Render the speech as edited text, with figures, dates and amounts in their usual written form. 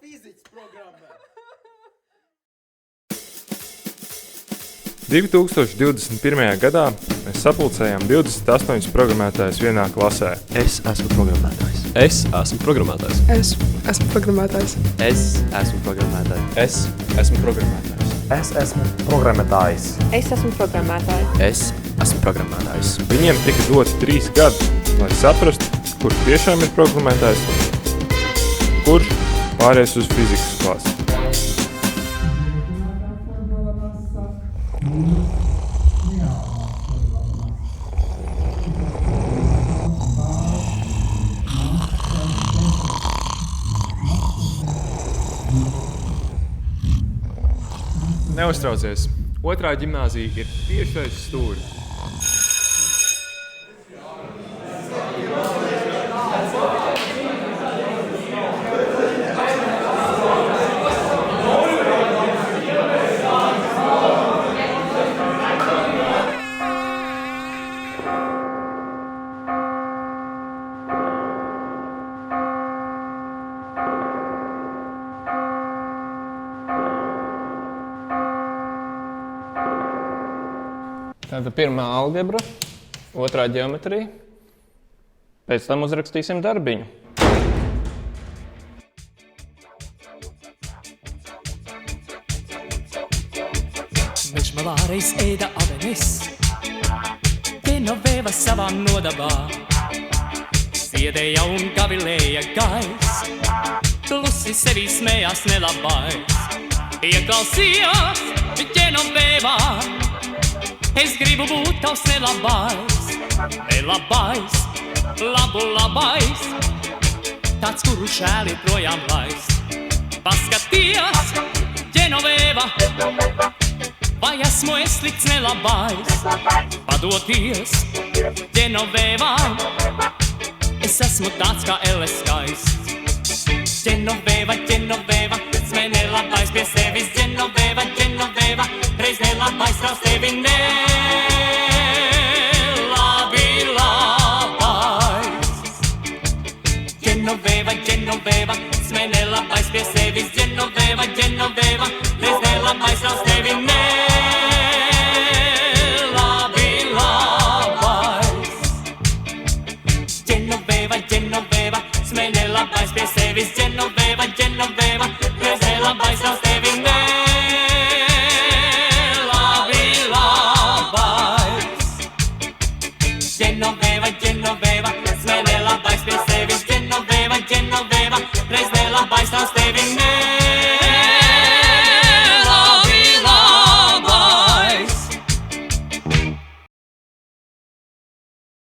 fizikas programmā. 2021. gadā mēs sapulcējām 28 programmētājus vienā klasē. Es esmu programmētājs. Es esmu programmētājs. Es esmu programmētājs. Es esmu programmētājs. Es esmu programmētājs. Es esmu programmētājs. Es esmu programmētājs. Es esmu programmētājs. Viņiem tika doti 3 gadi, lai saprastu, kurš tiešām ir programmētājs, kurš pāries uz fizikas klasi. Neuztraucies, otrā ģimnāzija ir tieši aiz stūri. Tātad pirmā algebra, otrā ģeometrija, pēc tam uzrakstīsim darbiņu. Viņš malā reiz ēda avenes, vienoveva savām nodabām, sviedēja un gavilēja gais, klusi sevī smējās nelabais, ieklausījās ģenovevā. Es gribu būt tavs nelabais, nelabais, labais, tāds, kuru šēli projām laist. Paskaties, Ģenoveva, vai esmu es slikts nelabais? Padoties, Ģenoveva, es esmu tāds kā elles skaists. Ģenoveva, smē nelabais pie sevis, Ģenoveva, reiz nelabais tās tevi ne.